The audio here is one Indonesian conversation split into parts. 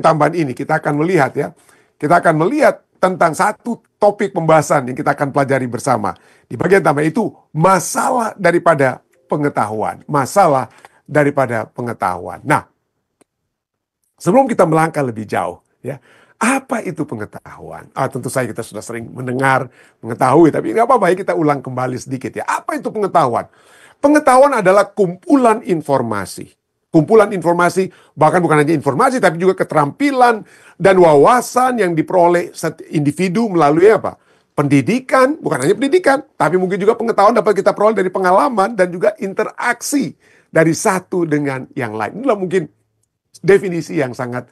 tambahan ini kita akan melihat ya. Kita akan melihat tentang satu topik pembahasan yang kita akan pelajari bersama. Di bagian tambahan itu masalah daripada pengetahuan. Masalah daripada pengetahuan. Nah, sebelum kita melangkah lebih jauh, ya, apa itu pengetahuan? Tentu saja kita sudah sering mendengar, mengetahui, tapi nggak apa-apa ya kita ulang kembali sedikit ya. Apa itu pengetahuan? Pengetahuan adalah kumpulan informasi. Kumpulan informasi, bahkan bukan hanya informasi, tapi juga keterampilan dan wawasan yang diperoleh individu melalui apa? Pendidikan, bukan hanya pendidikan, tapi mungkin juga pengetahuan dapat kita peroleh dari pengalaman dan juga interaksi dari satu dengan yang lain. Inilah mungkin definisi yang sangat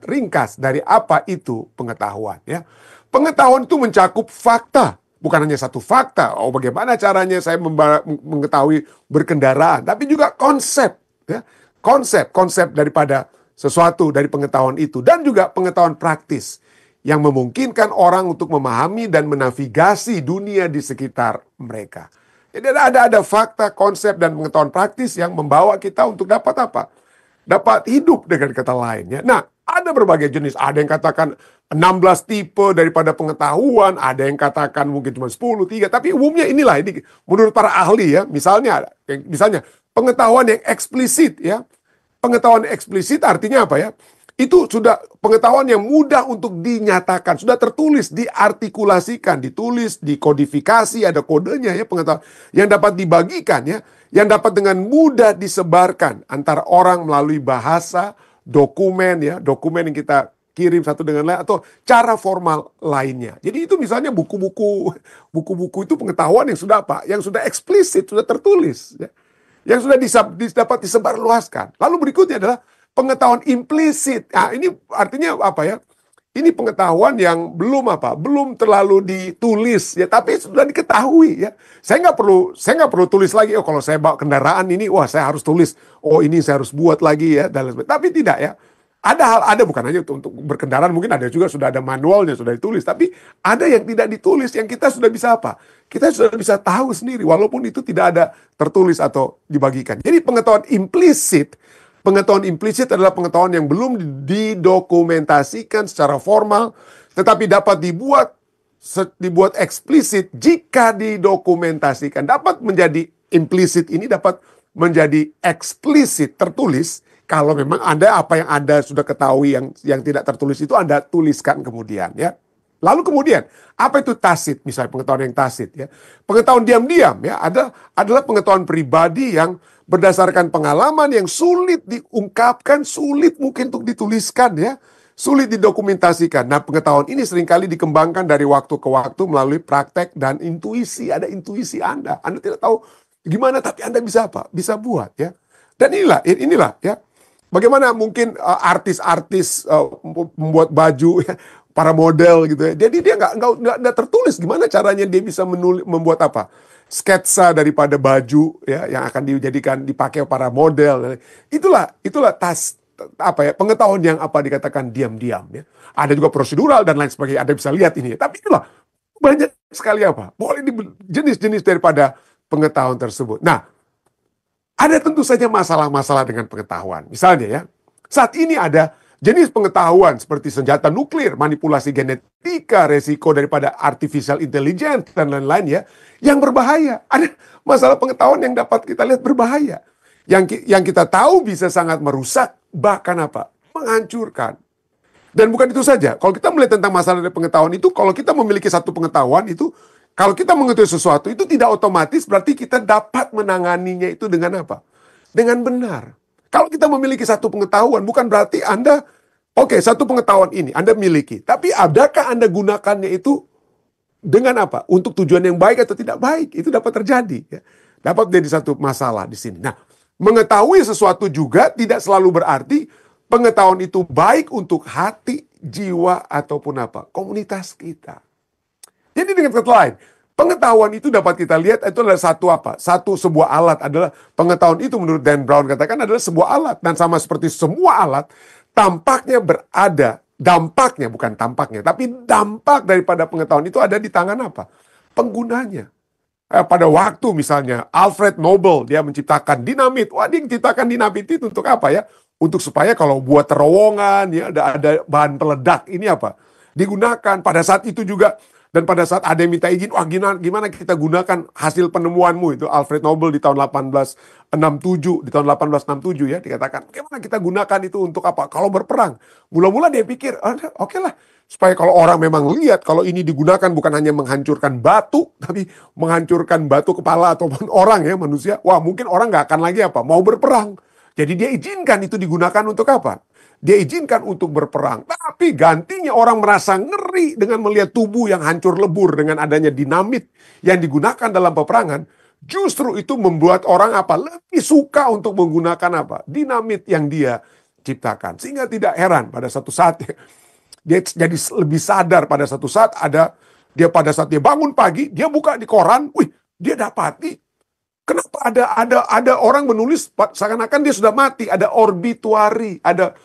ringkas dari apa itu pengetahuan. Ya. Pengetahuan itu mencakup fakta, bukan hanya satu fakta. Oh, bagaimana caranya saya mengetahui berkendaraan, tapi juga konsep. Ya. Konsep daripada sesuatu dari pengetahuan itu. Dan juga pengetahuan praktis yang memungkinkan orang untuk memahami dan menavigasi dunia di sekitar mereka. Jadi ada fakta, konsep, dan pengetahuan praktis yang membawa kita untuk dapat apa? Dapat hidup dengan kata lainnya. Nah, ada berbagai jenis. Ada yang katakan 16 tipe daripada pengetahuan. Ada yang katakan mungkin cuma 10, 3. Tapi umumnya inilah, ini menurut para ahli ya. Misalnya pengetahuan yang eksplisit ya. Pengetahuan eksplisit artinya apa ya? Itu sudah pengetahuan yang mudah untuk dinyatakan, sudah tertulis, diartikulasikan, ditulis, dikodifikasi, ada kodenya ya, pengetahuan yang dapat dibagikan ya, yang dapat dengan mudah disebarkan antara orang melalui bahasa, dokumen ya, dokumen yang kita kirim satu dengan lain atau cara formal lainnya. Jadi itu misalnya buku-buku itu pengetahuan yang sudah apa? Yang sudah eksplisit, sudah tertulis ya. Yang sudah dapat disebarluaskan. Lalu berikutnya adalah pengetahuan implisit. Nah, ini artinya apa ya? Ini pengetahuan yang belum terlalu ditulis ya, tapi sudah diketahui ya. Saya nggak perlu tulis lagi. Oh, kalau saya bawa kendaraan ini, wah saya harus tulis. Oh, ini saya harus buat lagi ya. Tapi tidak ya. Ada bukan hanya untuk berkendaraan, mungkin ada juga sudah ada manualnya, sudah ditulis. Tapi ada yang tidak ditulis, yang kita sudah bisa apa? Kita sudah bisa tahu sendiri, walaupun itu tidak ada tertulis atau dibagikan. Jadi pengetahuan implisit adalah pengetahuan yang belum didokumentasikan secara formal, tetapi dapat dibuat eksplisit jika didokumentasikan. Dapat menjadi implisit ini dapat menjadi eksplisit, tertulis, kalau memang apa yang Anda sudah ketahui yang tidak tertulis itu Anda tuliskan kemudian ya. Lalu kemudian, apa itu tacit? Misalnya pengetahuan yang tacit ya. Pengetahuan diam-diam ya, adalah pengetahuan pribadi yang berdasarkan pengalaman yang sulit diungkapkan, sulit mungkin untuk dituliskan ya, sulit didokumentasikan. Nah, pengetahuan ini seringkali dikembangkan dari waktu ke waktu melalui praktek dan intuisi. Ada intuisi Anda. Anda tidak tahu gimana, tapi Anda bisa apa? Bisa buat ya. Dan inilah ya. Bagaimana mungkin artis-artis membuat baju ya, para model gitu ya. Jadi dia nggak tertulis gimana caranya dia bisa membuat apa? Sketsa daripada baju ya yang akan dipakai para model. Itulah pengetahuan yang dikatakan diam-diam ya. Ada juga prosedural dan lain sebagainya. Anda bisa lihat ini. Tapi itulah banyak sekali boleh jenis-jenis daripada pengetahuan tersebut. Nah, ada tentu saja masalah-masalah dengan pengetahuan. Misalnya ya, saat ini ada jenis pengetahuan seperti senjata nuklir, manipulasi genetika, resiko daripada artificial intelligence, dan lain-lain ya, yang berbahaya. Ada masalah pengetahuan yang dapat kita lihat berbahaya. Yang kita tahu bisa sangat merusak, bahkan menghancurkan. Dan bukan itu saja, kalau kita melihat tentang masalah dari pengetahuan itu, kalau kita memiliki satu pengetahuan itu, kalau kita mengetahui sesuatu itu tidak otomatis berarti kita dapat menanganinya itu dengan apa? Dengan benar. Kalau kita memiliki satu pengetahuan bukan berarti Anda, satu pengetahuan ini Anda miliki. Tapi adakah Anda gunakannya itu dengan apa? Untuk tujuan yang baik atau tidak baik? Itu dapat terjadi. Ya. Dapat menjadi satu masalah di sini. Nah, mengetahui sesuatu juga tidak selalu berarti pengetahuan itu baik untuk hati, jiwa, ataupun komunitas kita. Jadi dengan kata lain, pengetahuan itu dapat kita lihat itu adalah sebuah alat. Adalah pengetahuan itu menurut Dan Brown katakan adalah sebuah alat. Dan sama seperti semua alat, dampaknya bukan tampaknya, tapi dampak daripada pengetahuan itu ada di tangan penggunanya. Pada waktu misalnya Alfred Nobel dia menciptakan dinamit. Dia menciptakan dinamit itu untuk apa ya? Untuk supaya kalau buat terowongan, ya ada bahan peledak, ini apa? Digunakan pada saat itu juga. Dan pada saat ada yang minta izin, wah gimana kita gunakan hasil penemuanmu itu. Alfred Nobel di tahun 1867, di tahun 1867 ya, dikatakan, gimana kita gunakan itu untuk apa? Kalau berperang. Mula-mula dia pikir, oke lah. Supaya kalau orang memang lihat, kalau ini digunakan bukan hanya menghancurkan batu, tapi menghancurkan batu kepala ataupun orang ya, manusia. Wah mungkin orang nggak akan lagi apa? Mau berperang. Jadi dia izinkan itu digunakan untuk apa? Dia izinkan untuk berperang. Tapi gantinya orang merasa ngeri dengan melihat tubuh yang hancur lebur dengan adanya dinamit yang digunakan dalam peperangan. Justru itu membuat orang apa? Lebih suka untuk menggunakan apa? Dinamit yang dia ciptakan. Sehingga tidak heran pada satu saat dia jadi lebih sadar pada satu saat pada saat dia bangun pagi, dia buka di koran, dia dapati kenapa ada orang menulis seakan-akan dia sudah mati, ada obituari, ada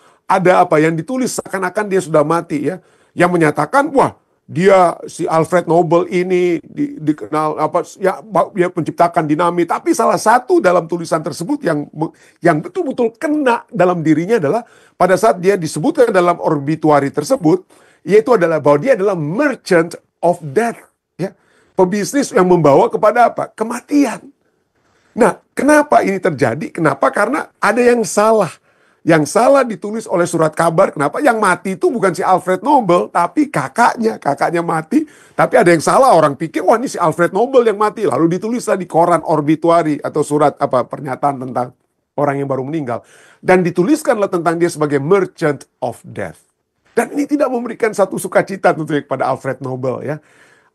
apa yang ditulis seakan-akan dia sudah mati ya, yang menyatakan wah dia si Alfred Nobel ini dikenal apa ya, dia menciptakan dinamit. Tapi salah satu dalam tulisan tersebut yang betul-betul kena dalam dirinya adalah pada saat dia disebutkan dalam obituari tersebut, yaitu adalah bahwa dia adalah merchant of death ya, pebisnis yang membawa kepada apa? Kematian. Nah, kenapa ini terjadi? Kenapa? Karena ada yang salah. Yang salah ditulis oleh surat kabar. Kenapa? Yang mati itu bukan si Alfred Nobel, tapi kakaknya. Kakaknya mati, tapi ada yang salah. Orang pikir, wah ini si Alfred Nobel yang mati. Lalu ditulislah di koran obituari atau surat pernyataan tentang orang yang baru meninggal. Dan dituliskanlah tentang dia sebagai merchant of death. Dan ini tidak memberikan satu sukacita tentunya kepada Alfred Nobel ya.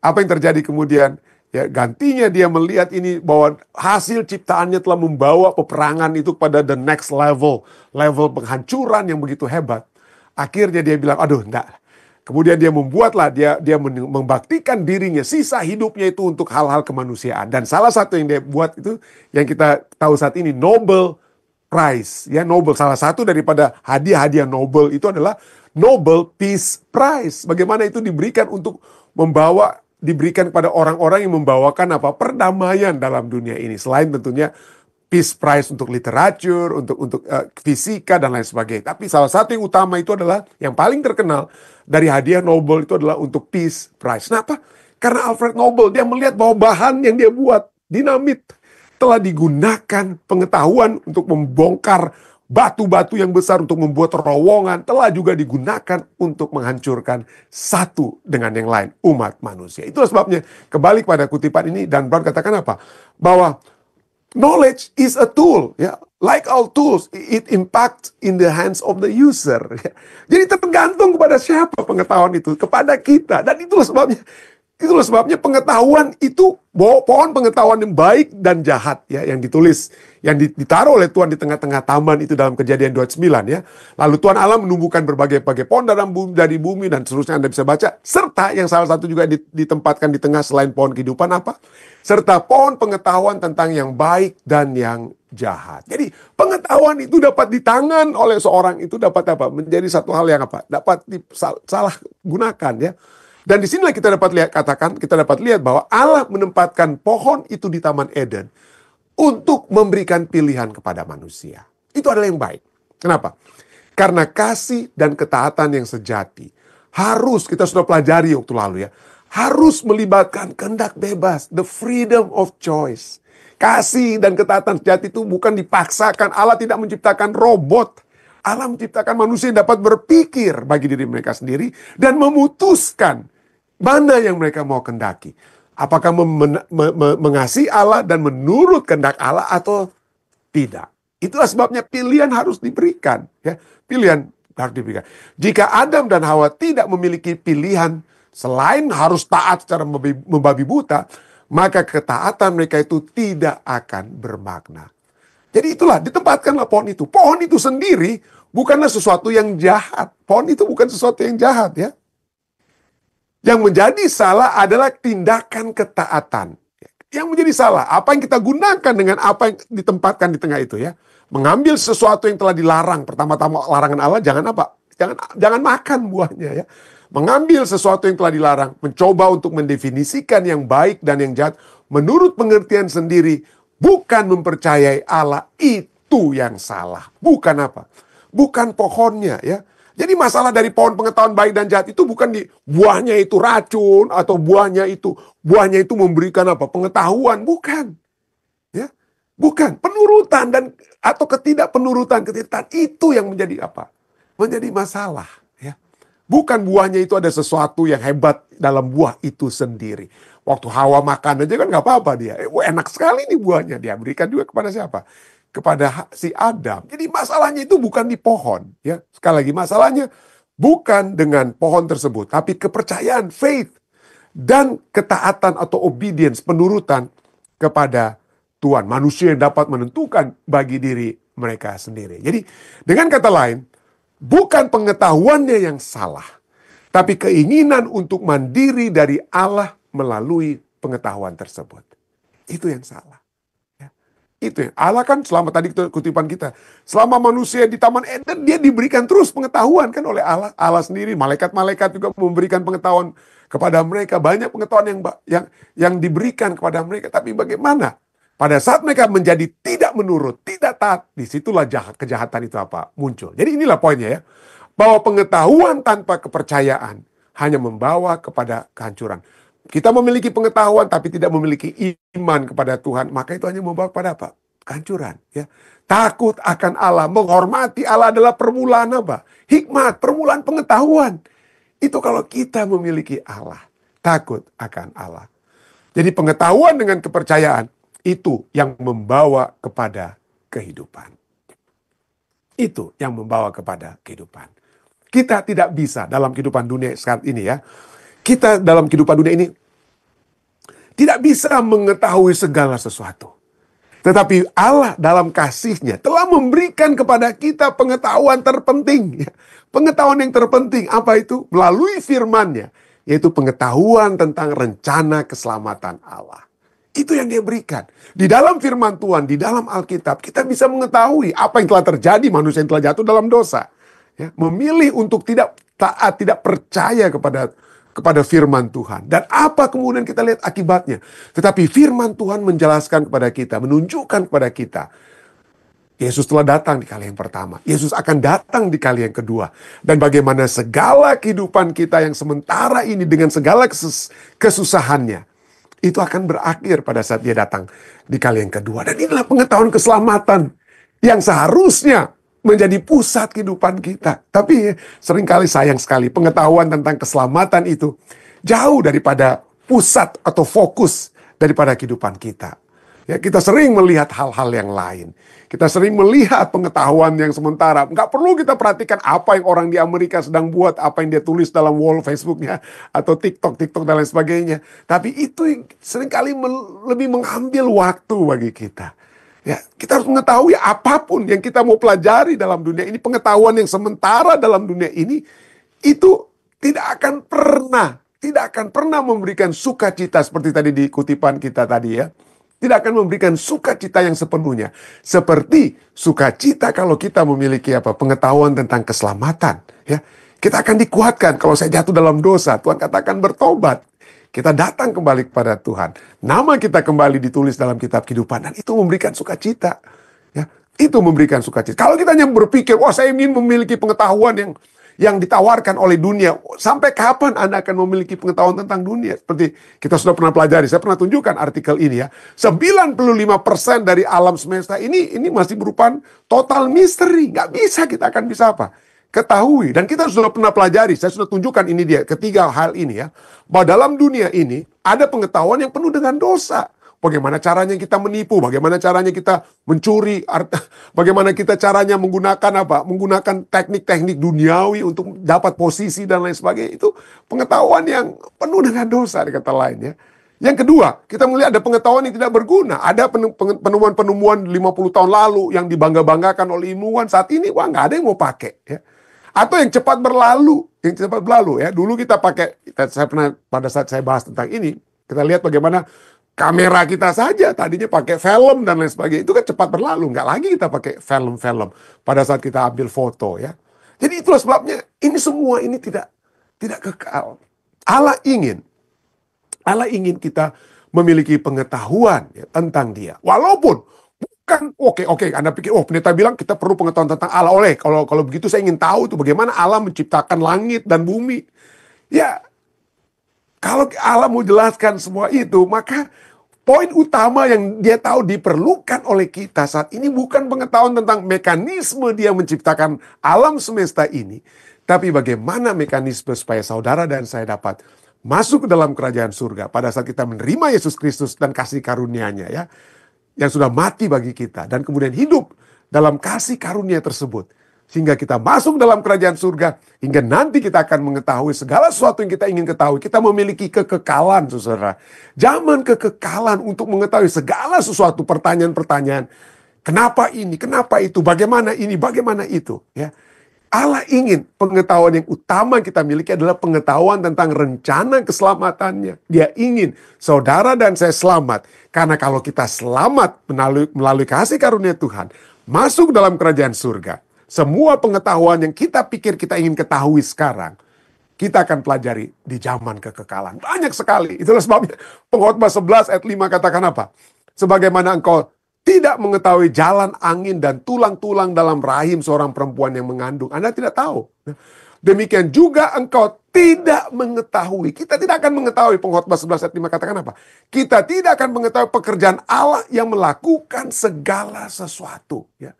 Apa yang terjadi kemudian? Ya, gantinya dia melihat ini bahwa hasil ciptaannya telah membawa peperangan itu pada the next level penghancuran yang begitu hebat. Akhirnya dia bilang, aduh enggak. Kemudian dia membuatlah, dia membaktikan dirinya, sisa hidupnya itu untuk hal-hal kemanusiaan. Dan salah satu yang dia buat itu, yang kita tahu saat ini, Nobel Prize. Ya, Nobel, salah satu daripada hadiah-hadiah Nobel itu adalah Nobel Peace Prize. Bagaimana itu diberikan untuk diberikan kepada orang-orang yang membawakan perdamaian dalam dunia ini. Selain tentunya Peace Prize untuk literatur, untuk fisika dan lain sebagainya. Tapi salah satu yang utama itu adalah yang paling terkenal dari hadiah Nobel itu adalah untuk Peace Prize. Kenapa? Karena Alfred Nobel dia melihat bahwa bahan yang dia buat, dinamit, telah digunakan pengetahuan untuk membongkar batu-batu yang besar untuk membuat terowongan, telah juga digunakan untuk menghancurkan satu dengan yang lain, umat manusia. Itulah sebabnya kembali pada kutipan ini, Dan Brown katakan apa? Bahwa knowledge is a tool, ya. Like all tools, it impacts in the hands of the user. Ya. Jadi tergantung kepada siapa pengetahuan itu, kepada kita. Dan itulah sebabnya pengetahuan itu, pohon pengetahuan yang baik dan jahat ya, yang ditulis, yang ditaruh oleh Tuhan di tengah-tengah taman itu dalam Kejadian 29 ya. Lalu Tuhan Allah menumbuhkan berbagai pohon dari bumi dan seterusnya, Anda bisa baca. Serta yang salah satu juga ditempatkan di tengah selain pohon kehidupan apa? Serta pohon pengetahuan tentang yang baik dan yang jahat. Jadi pengetahuan itu dapat di tangan oleh seorang itu dapat menjadi satu hal yang dapat disalah gunakan ya. Dan di sinilah kita dapat lihat bahwa Allah menempatkan pohon itu di Taman Eden untuk memberikan pilihan kepada manusia. Itu adalah yang baik. Kenapa? Karena kasih dan ketaatan yang sejati harus, kita sudah pelajari waktu lalu ya, harus melibatkan kehendak bebas, the freedom of choice. Kasih dan ketaatan sejati itu bukan dipaksakan. Allah tidak menciptakan robot. Allah menciptakan manusia yang dapat berpikir bagi diri mereka sendiri dan memutuskan mana yang mereka mau kehendaki. Apakah mengasihi Allah dan menurut kehendak Allah atau tidak. Itulah sebabnya pilihan harus diberikan. Ya. Pilihan harus diberikan. Jika Adam dan Hawa tidak memiliki pilihan selain harus taat secara membabi buta, maka ketaatan mereka itu tidak akan bermakna. Jadi itulah, ditempatkanlah pohon itu. Pohon itu sendiri bukanlah sesuatu yang jahat. Pohon itu bukan sesuatu yang jahat ya. Yang menjadi salah adalah tindakan ketaatan. Yang menjadi salah, apa yang kita gunakan dengan apa yang ditempatkan di tengah itu ya. Mengambil sesuatu yang telah dilarang. Pertama-tama larangan Allah, jangan makan buahnya ya. Mengambil sesuatu yang telah dilarang, mencoba untuk mendefinisikan yang baik dan yang jahat menurut pengertian sendiri, bukan mempercayai Allah, itu yang salah. Bukan bukan pohonnya ya. Jadi masalah dari pohon pengetahuan baik dan jahat itu bukan di buahnya itu racun atau buahnya itu memberikan apa? Pengetahuan, bukan. Ya. Bukan penurutan atau ketidakpenurutan itu yang menjadi apa? Menjadi masalah ya. Bukan buahnya itu ada sesuatu yang hebat dalam buah itu sendiri. Waktu Hawa makan aja kan nggak apa-apa dia. Enak sekali nih buahnya. Dia berikan juga kepada siapa? Kepada si Adam. Jadi masalahnya itu bukan di pohon. Ya. Sekali lagi masalahnya bukan dengan pohon tersebut. Tapi kepercayaan, faith. Dan ketaatan atau obedience, penurutan kepada Tuhan. Manusia yang dapat menentukan bagi diri mereka sendiri. Jadi dengan kata lain, bukan pengetahuannya yang salah. Tapi keinginan untuk mandiri dari Allah melalui pengetahuan tersebut. Itu yang salah. Itu ya. Allah kan selama tadi kutipan kita, selama manusia di Taman Eden, dia diberikan terus pengetahuan kan oleh Allah. Allah sendiri, malaikat-malaikat juga memberikan pengetahuan kepada mereka. Banyak pengetahuan yang diberikan kepada mereka. Tapi bagaimana? Pada saat mereka menjadi tidak menurut, tidak taat, disitulah kejahatan itu apa? Muncul. Jadi inilah poinnya ya. Bahwa pengetahuan tanpa kepercayaan hanya membawa kepada kehancuran. Kita memiliki pengetahuan tapi tidak memiliki iman kepada Tuhan, maka itu hanya membawa kepada apa? Kehancuran. Ya. Takut akan Allah, menghormati Allah adalah permulaan apa? Hikmat, permulaan pengetahuan. Itu kalau kita memiliki Allah, takut akan Allah. Jadi pengetahuan dengan kepercayaan itu yang membawa kepada kehidupan. Itu yang membawa kepada kehidupan. Kita tidak bisa dalam kehidupan dunia saat ini ya. Kita dalam kehidupan dunia ini tidak bisa mengetahui segala sesuatu. Tetapi Allah dalam kasih-Nya telah memberikan kepada kita pengetahuan terpenting. Pengetahuan yang terpenting apa itu? Melalui firman-Nya. Yaitu pengetahuan tentang rencana keselamatan Allah. Itu yang Dia berikan. Di dalam firman Tuhan, di dalam Alkitab, kita bisa mengetahui apa yang telah terjadi manusia yang telah jatuh dalam dosa. Ya, memilih untuk tidak taat, tidak percaya kepada firman Tuhan. Dan apa kemudian kita lihat akibatnya. Tetapi firman Tuhan menjelaskan kepada kita, menunjukkan kepada kita. Yesus telah datang di kali yang pertama. Yesus akan datang di kali yang kedua. Dan bagaimana segala kehidupan kita yang sementara ini dengan segala kesusahannya. Itu akan berakhir pada saat Dia datang di kali yang kedua. Dan inilah pengetahuan keselamatan yang seharusnya menjadi pusat kehidupan kita. Tapi seringkali sayang sekali pengetahuan tentang keselamatan itu jauh daripada pusat atau fokus daripada kehidupan kita. Ya, kita sering melihat hal-hal yang lain. Kita sering melihat pengetahuan yang sementara. Nggak perlu kita perhatikan apa yang orang di Amerika sedang buat, apa yang dia tulis dalam wall Facebooknya, atau TikTok dan lain sebagainya. Tapi itu yang seringkali lebih mengambil waktu bagi kita. Ya, kita harus mengetahui apapun yang kita mau pelajari dalam dunia ini, pengetahuan yang sementara dalam dunia ini, itu tidak akan pernah memberikan sukacita seperti tadi di kutipan kita tadi ya. Tidak akan memberikan sukacita yang sepenuhnya. Seperti sukacita kalau kita memiliki pengetahuan tentang keselamatan. Ya, kita akan dikuatkan kalau saya jatuh dalam dosa. Tuhan katakan bertobat. Kita datang kembali kepada Tuhan. Nama kita kembali ditulis dalam kitab kehidupan. Dan itu memberikan sukacita. Ya, itu memberikan sukacita. Kalau kita hanya berpikir, wah saya ingin memiliki pengetahuan yang ditawarkan oleh dunia. Sampai kapan Anda akan memiliki pengetahuan tentang dunia? Seperti kita sudah pernah pelajari. Saya pernah tunjukkan artikel ini ya. 95% dari alam semesta ini masih merupakan total misteri. Nggak bisa, kita akan bisa apa? Ketahui. Dan kita sudah pernah pelajari, saya sudah tunjukkan ini dia, ketiga hal ini ya. Bahwa dalam dunia ini ada pengetahuan yang penuh dengan dosa. Bagaimana caranya kita menipu, bagaimana caranya kita mencuri, bagaimana kita caranya menggunakan teknik-teknik duniawi untuk dapat posisi dan lain sebagainya. Itu pengetahuan yang penuh dengan dosa, kata lain ya. Yang kedua, kita melihat ada pengetahuan yang tidak berguna. Ada penemuan-penemuan 50 tahun lalu yang dibangga-banggakan oleh ilmuwan. Saat ini, wah nggak ada yang mau pakai ya. Atau yang cepat berlalu, ya. Dulu kita pakai, saya pernah pada saat saya bahas tentang ini, kita lihat bagaimana kamera kita saja tadinya pakai film dan lain sebagainya, itu kan cepat berlalu, nggak lagi kita pakai film-film pada saat kita ambil foto ya. Jadi itulah sebabnya ini semua ini tidak kekal. Allah ingin kita memiliki pengetahuan ya, tentang Dia, walaupun Kan oke, Anda pikir, oh pendeta bilang kita perlu pengetahuan tentang Allah. Kalau begitu saya ingin tahu tuh bagaimana Allah menciptakan langit dan bumi. Ya, kalau Allah mau jelaskan semua itu, maka poin utama yang dia tahu diperlukan oleh kita saat ini bukan pengetahuan tentang mekanisme dia menciptakan alam semesta ini, tapi bagaimana mekanisme supaya saudara dan saya dapat masuk ke dalam kerajaan surga pada saat kita menerima Yesus Kristus dan kasih karunia-Nya, ya, yang sudah mati bagi kita dan kemudian hidup dalam kasih karunia tersebut sehingga kita masuk dalam kerajaan surga, hingga nanti kita akan mengetahui segala sesuatu yang kita ingin ketahui. Kita memiliki kekekalan, saudara. Zaman kekekalan untuk mengetahui segala sesuatu, pertanyaan-pertanyaan. Kenapa ini, kenapa itu, bagaimana ini, bagaimana itu, ya. Allah ingin pengetahuan yang utama kita miliki adalah pengetahuan tentang rencana keselamatannya. Dia ingin saudara dan saya selamat. Karena kalau kita selamat melalui kasih karunia Tuhan, masuk dalam kerajaan surga, semua pengetahuan yang kita pikir kita ingin ketahui sekarang, kita akan pelajari di zaman kekekalan. Banyak sekali. Itulah sebabnya Pengkhotbah 11 ayat 5 katakan apa? Sebagaimana engkau tidak mengetahui jalan angin dan tulang-tulang dalam rahim seorang perempuan yang mengandung, Anda tidak tahu. Demikian juga engkau tidak mengetahui. Kita tidak akan mengetahui, Pengkhotbah 11 ayat 5 katakan apa? Kita tidak akan mengetahui pekerjaan Allah yang melakukan segala sesuatu. Ya.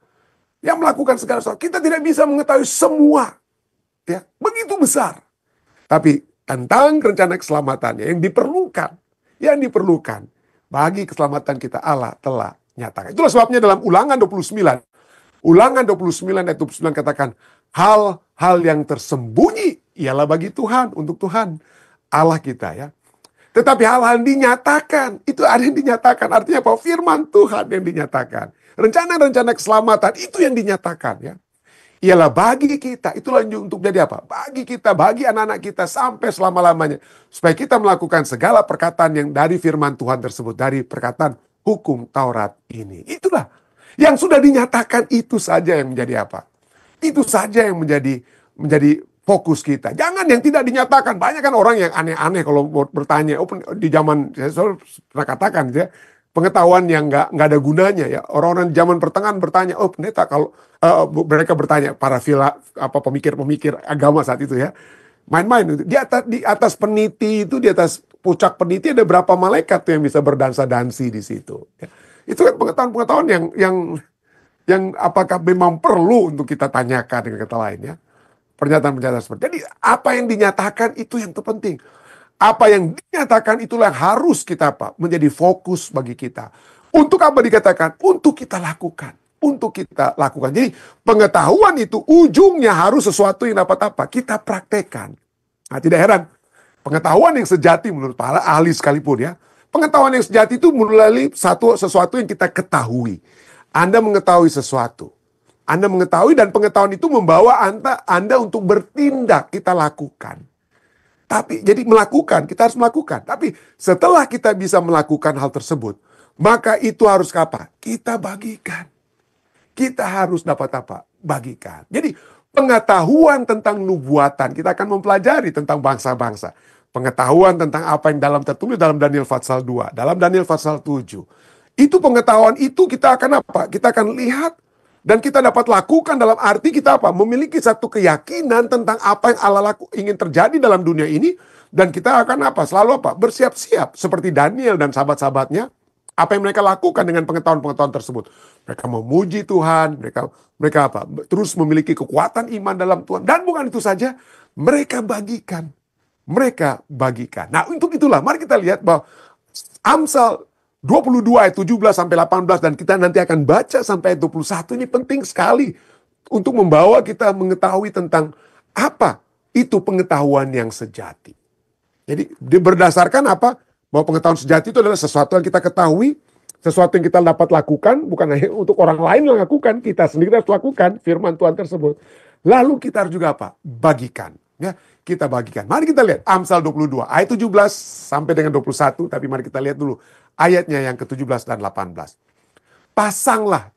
Yang melakukan segala sesuatu. Kita tidak bisa mengetahui semua. Ya. Begitu besar. Tapi tentang rencana keselamatannya yang diperlukan. Yang diperlukan bagi keselamatan kita, Allah telah nyatakan. Itulah sebabnya dalam Ulangan 29. Ulangan 29 ayat 29 katakan, hal-hal yang tersembunyi ialah bagi Tuhan, untuk Tuhan Allah kita, ya. Tetapi hal-hal yang dinyatakan, itu ada yang dinyatakan. Artinya apa? Firman Tuhan yang dinyatakan. Rencana-rencana keselamatan itu yang dinyatakan, ya. Ialah bagi kita. Itulah untuk jadi apa? Bagi kita, bagi anak-anak kita sampai selama-lamanya. Supaya kita melakukan segala perkataan yang dari firman Tuhan tersebut. Dari perkataan hukum Taurat ini. Itulah yang sudah dinyatakan, itu saja yang menjadi apa? Itu saja yang menjadi fokus kita. Jangan yang tidak dinyatakan. Banyak kan orang yang aneh-aneh kalau bertanya. Di zaman, saya pernah katakan, ya, pengetahuan yang nggak ada gunanya, ya. Orang-orang zaman pertengahan bertanya, oh pendeta, kalau mereka bertanya, para pemikir-pemikir agama saat itu, ya, main-main di atas peniti itu, di atas puncak peniti ada berapa malaikat tuh yang bisa berdansa-dansi di situ, ya. Itu kan pengetahuan-pengetahuan yang apakah memang perlu untuk kita tanyakan dengan kata lain, ya. Pernyataan-pernyataan seperti itu. Jadi apa yang dinyatakan itu yang terpenting. Apa yang dinyatakan itulah yang harus kita menjadi fokus bagi kita. Untuk apa dikatakan? Untuk kita lakukan. Untuk kita lakukan. Jadi pengetahuan itu ujungnya harus sesuatu yang dapat apa? Kita praktekkan. Nah, tidak heran. Pengetahuan yang sejati menurut para ahli sekalipun, ya. Pengetahuan yang sejati itu melalui sesuatu yang kita ketahui. Anda mengetahui sesuatu. Anda mengetahui dan pengetahuan itu membawa Anda untuk bertindak. Kita lakukan. Tapi jadi melakukan, kita harus melakukan. Tapi setelah kita bisa melakukan hal tersebut, maka itu harus apa? Kita bagikan. Kita harus dapat apa? Bagikan. Jadi pengetahuan tentang nubuatan, kita akan mempelajari tentang bangsa-bangsa. Pengetahuan tentang apa yang tertulis dalam Daniel pasal 2, dalam Daniel pasal 7. Itu pengetahuan itu kita akan apa? Kita akan lihat dan kita dapat lakukan dalam arti kita apa? Memiliki satu keyakinan tentang apa yang Allah ingin terjadi dalam dunia ini. Dan kita akan apa? Selalu apa? Bersiap-siap. Seperti Daniel dan sahabat-sahabatnya. Apa yang mereka lakukan dengan pengetahuan-pengetahuan tersebut. Mereka memuji Tuhan. Mereka apa? Terus memiliki kekuatan iman dalam Tuhan. Dan bukan itu saja. Mereka bagikan. Mereka bagikan. Nah, untuk itulah mari kita lihat bahwa Amsal 22 ayat 17 sampai 18 dan kita nanti akan baca sampai ayat 21 ini penting sekali untuk membawa kita mengetahui tentang apa itu pengetahuan yang sejati. Jadi berdasarkan apa? Bahwa pengetahuan sejati itu adalah sesuatu yang kita ketahui, sesuatu yang kita dapat lakukan, bukan hanya untuk orang lain lakukan, kita sendiri harus lakukan firman Tuhan tersebut. Lalu kita harus juga apa? Bagikan. Ya, kita bagikan. Mari kita lihat Amsal 22 ayat 17 sampai dengan 21, tapi mari kita lihat dulu ayatnya yang ke-17 dan 18. Pasanglah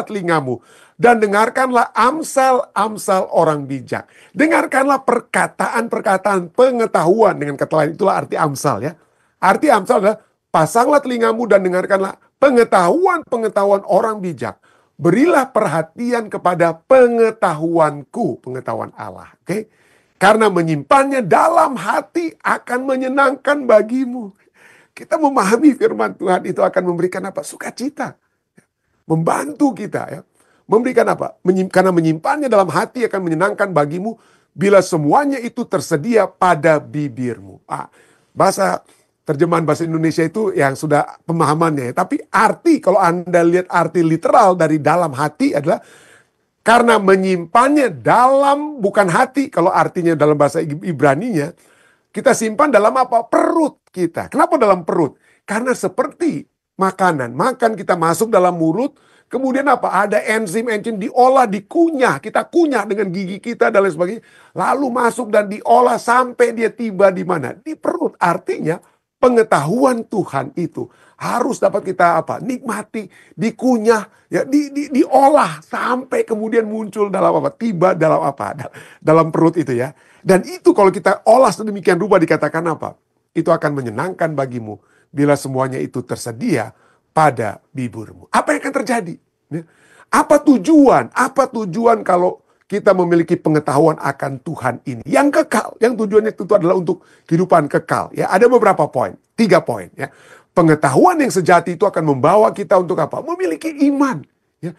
telingamu dan dengarkanlah amsal-amsal orang bijak. Dengarkanlah perkataan-perkataan pengetahuan, dengan kata lain itulah arti amsal, ya. Arti amsal adalah pasanglah telingamu dan dengarkanlah pengetahuan orang bijak. Berilah perhatian kepada pengetahuanku, pengetahuan Allah. Oke? Karena menyimpannya dalam hati akan menyenangkan bagimu. Kita memahami firman Tuhan itu akan memberikan apa? Sukacita. Membantu kita ya. Memberikan apa? Karena menyimpannya dalam hati akan menyenangkan bagimu bila semuanya itu tersedia pada bibirmu. Terjemahan bahasa Indonesia itu yang sudah pemahamannya ya. Tapi arti, kalau Anda lihat arti literal dari dalam hati adalah karena menyimpannya dalam, bukan hati. Kalau artinya dalam bahasa Ibraninya, kita simpan dalam apa? Perut kita. Kenapa dalam perut? Karena seperti makanan. Makan kita masuk dalam mulut, kemudian apa? Ada enzim-enzim diolah, dikunyah. Kita kunyah dengan gigi kita dan lain sebagainya. Lalu masuk dan diolah sampai dia tiba di mana? Di perut. Artinya pengetahuan Tuhan itu harus dapat kita apa? Nikmati, dikunyah, ya, diolah sampai kemudian muncul dalam apa? Tiba dalam apa? Dalam perut itu ya. Dan itu kalau kita olah sedemikian rupa dikatakan apa? Itu akan menyenangkan bagimu bila semuanya itu tersedia pada bibirmu. Apa yang akan terjadi? Ya. Apa tujuan? Apa tujuan kalau kita memiliki pengetahuan akan Tuhan ini? Yang kekal. Yang tujuannya itu adalah untuk kehidupan kekal. Ya, ada beberapa poin. 3 poin. Ya. Pengetahuan yang sejati itu akan membawa kita untuk apa? Memiliki iman. Ya.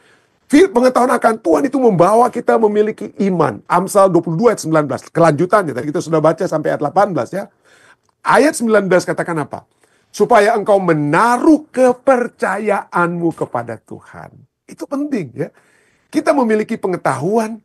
Pengetahuan akan Tuhan itu membawa kita memiliki iman. Amsal 22 ayat 19. Kelanjutannya, tadi kita sudah baca sampai ayat 18 ya. Ayat 19 katakan apa? Supaya engkau menaruh kepercayaanmu kepada Tuhan. Itu penting ya. Kita memiliki pengetahuan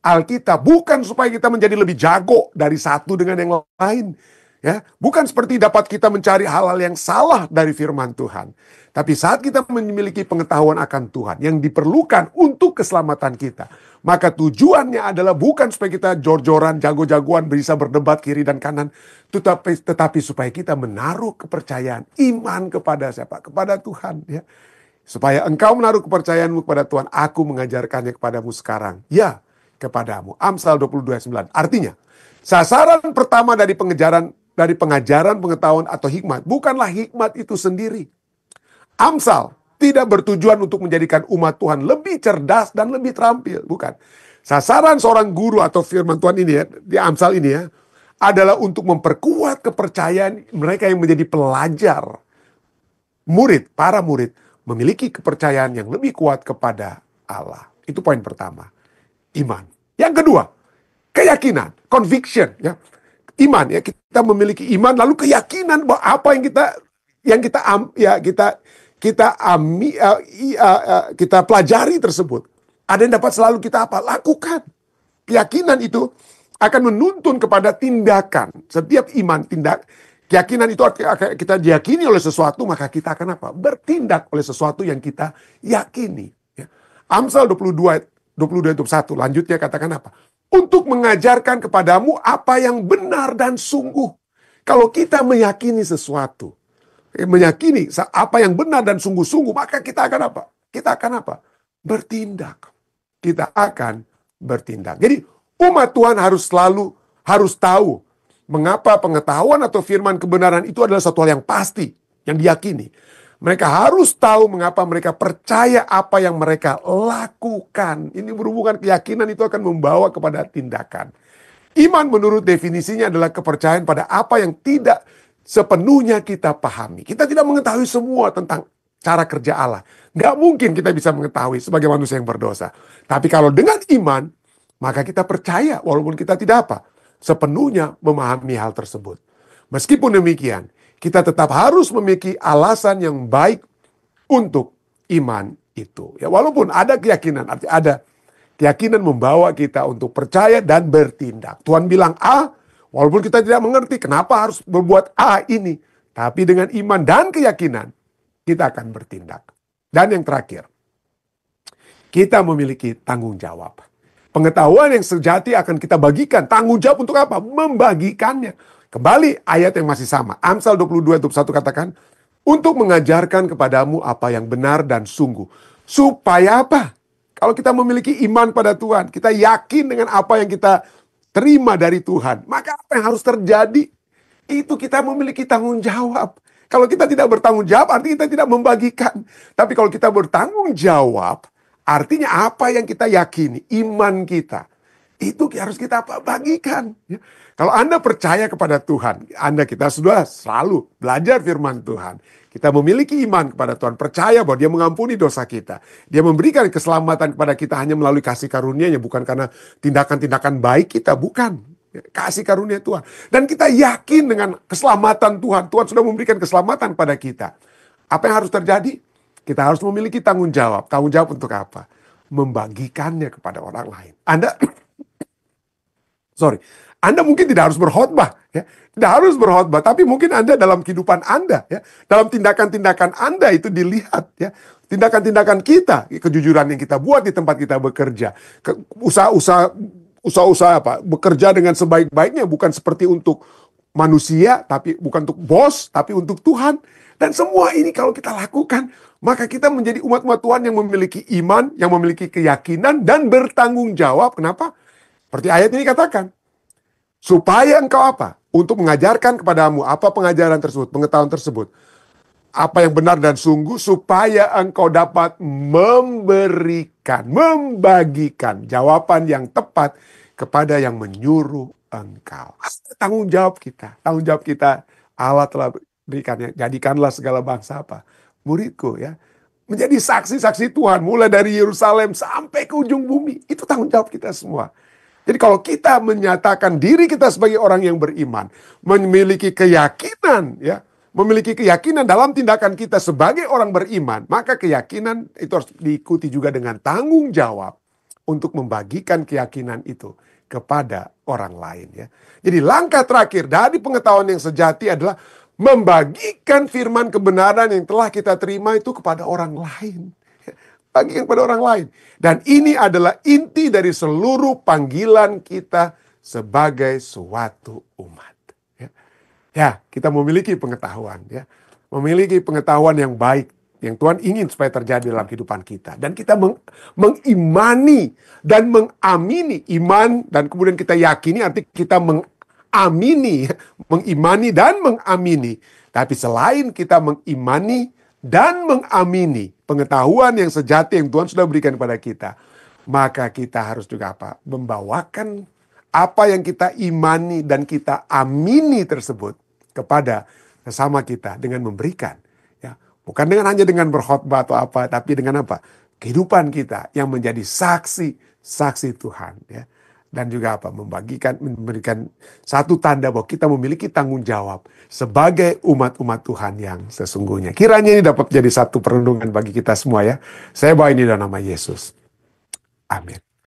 Alkitab bukan supaya kita menjadi lebih jago dari satu dengan yang lain. Ya, bukan seperti dapat kita mencari hal-hal yang salah dari firman Tuhan. Tapi saat kita memiliki pengetahuan akan Tuhan yang diperlukan untuk keselamatan kita, maka tujuannya adalah bukan supaya kita jor-joran, jago-jagoan, bisa berdebat kiri dan kanan, tetapi supaya kita menaruh kepercayaan, iman kepada siapa? Kepada Tuhan. Ya. Supaya engkau menaruh kepercayaanmu kepada Tuhan, aku mengajarkannya kepadamu sekarang. Ya, kepadamu. Amsal 22:9. Artinya, sasaran pertama dari pengajaran pengetahuan atau hikmat bukanlah hikmat itu sendiri. Amsal tidak bertujuan untuk menjadikan umat Tuhan lebih cerdas dan lebih terampil, bukan. Sasaran seorang guru atau firman Tuhan ini ya, di Amsal ini ya, adalah untuk memperkuat kepercayaan mereka yang menjadi pelajar. Para murid memiliki kepercayaan yang lebih kuat kepada Allah. Itu poin pertama. Iman. Yang kedua, keyakinan, conviction ya. Iman ya, kita memiliki iman lalu keyakinan bahwa apa yang kita pelajari tersebut ada yang dapat selalu kita lakukan. Keyakinan itu akan menuntun kepada tindakan. Setiap iman keyakinan itu kita diyakini oleh sesuatu, maka kita akan bertindak oleh sesuatu yang kita yakini ya. Amsal 22:1 lanjutnya katakan apa? Untuk mengajarkan kepadamu apa yang benar dan sungguh. Kalau kita meyakini sesuatu, meyakini apa yang benar dan sungguh-sungguh, maka kita akan apa? Kita akan apa? Bertindak. Kita akan bertindak. Jadi umat Tuhan harus tahu mengapa pengetahuan atau firman kebenaran itu adalah satu hal yang pasti, yang diyakini. Mereka harus tahu mengapa mereka percaya apa yang mereka lakukan. Ini berhubungan keyakinan itu akan membawa kepada tindakan. Iman menurut definisinya adalah kepercayaan pada apa yang tidak sepenuhnya kita pahami. Kita tidak mengetahui semua tentang cara kerja Allah. Nggak mungkin kita bisa mengetahui sebagai manusia yang berdosa. Tapi kalau dengan iman, maka kita percaya walaupun kita tidak sepenuhnya memahami hal tersebut. Meskipun demikian, kita tetap harus memiliki alasan yang baik untuk iman itu. Ya, walaupun ada keyakinan, artinya ada keyakinan membawa kita untuk percaya dan bertindak. Tuhan bilang A, walaupun kita tidak mengerti kenapa harus berbuat A ini. Tapi dengan iman dan keyakinan, kita akan bertindak. Dan yang terakhir, kita memiliki tanggung jawab. Pengetahuan yang sejati akan kita bagikan. Tanggung jawab untuk apa? Membagikannya. Kembali ayat yang masih sama. Amsal 22:1 katakan, untuk mengajarkan kepadamu apa yang benar dan sungguh. Supaya apa? Kalau kita memiliki iman pada Tuhan, kita yakin dengan apa yang kita terima dari Tuhan, maka apa yang harus terjadi? Itu kita memiliki tanggung jawab. Kalau kita tidak bertanggung jawab, artinya kita tidak membagikan. Tapi kalau kita bertanggung jawab, artinya apa yang kita yakini, iman kita, itu harus kita bagikan. Ya. Kalau Anda percaya kepada Tuhan, kita sudah selalu belajar firman Tuhan. Kita memiliki iman kepada Tuhan, percaya bahwa Dia mengampuni dosa kita. Dia memberikan keselamatan kepada kita hanya melalui kasih karunia-Nya, bukan karena tindakan-tindakan baik kita, bukan. Kasih karunia Tuhan. Dan kita yakin dengan keselamatan Tuhan. Tuhan sudah memberikan keselamatan kepada kita. Apa yang harus terjadi? Kita harus memiliki tanggung jawab. Tanggung jawab untuk apa? Membagikannya kepada orang lain. Anda mungkin tidak harus berkhotbah, ya. Tidak harus berkhotbah, tapi mungkin Anda dalam kehidupan Anda, ya, dalam tindakan-tindakan Anda itu dilihat, ya. Tindakan-tindakan kita, kejujuran yang kita buat di tempat kita bekerja, usaha-usaha bekerja dengan sebaik-baiknya, bukan seperti untuk manusia, tapi bukan untuk bos, tapi untuk Tuhan. Dan semua ini kalau kita lakukan, maka kita menjadi umat-umat Tuhan yang memiliki iman, yang memiliki keyakinan, dan bertanggung jawab. Kenapa? Seperti ayat ini katakan, supaya engkau apa? Untuk mengajarkan kepadamu apa pengajaran tersebut, pengetahuan tersebut. Apa yang benar dan sungguh, supaya engkau dapat membagikan jawaban yang tepat kepada yang menyuruh engkau. Tanggung jawab kita. Tanggung jawab kita Allah telah berikannya. Jadikanlah segala bangsa apa? Muridku, ya. Menjadi saksi-saksi Tuhan. Mulai dari Yerusalem sampai ke ujung bumi. Itu tanggung jawab kita semua. Jadi kalau kita menyatakan diri kita sebagai orang yang beriman, memiliki keyakinan, ya, memiliki keyakinan dalam tindakan kita sebagai orang beriman, maka keyakinan itu harus diikuti juga dengan tanggung jawab untuk membagikan keyakinan itu kepada orang lain, ya. Jadi langkah terakhir dari pengetahuan yang sejati adalah membagikan firman kebenaran yang telah kita terima itu kepada orang lain. Bagikan kepada orang lain. Dan ini adalah inti dari seluruh panggilan kita sebagai suatu umat. Ya, kita memiliki pengetahuan, ya. Memiliki pengetahuan yang baik, yang Tuhan ingin supaya terjadi dalam kehidupan kita. Dan kita mengimani dan mengamini iman, dan kemudian kita yakini, artinya kita mengamini, mengimani dan mengamini. Tapi selain kita mengimani dan mengamini pengetahuan yang sejati yang Tuhan sudah berikan kepada kita, maka kita harus juga apa? Membawakan apa yang kita imani dan kita amini tersebut kepada sesama kita dengan memberikan, ya. Bukan hanya dengan berkhotbah atau apa, tapi dengan apa? Kehidupan kita yang menjadi saksi Tuhan, ya. Dan juga apa? Memberikan satu tanda bahwa kita memiliki tanggung jawab sebagai umat-umat Tuhan yang sesungguhnya. Kiranya ini dapat jadi satu perenungan bagi kita semua, ya. Saya bawa ini dalam nama Yesus. Amin.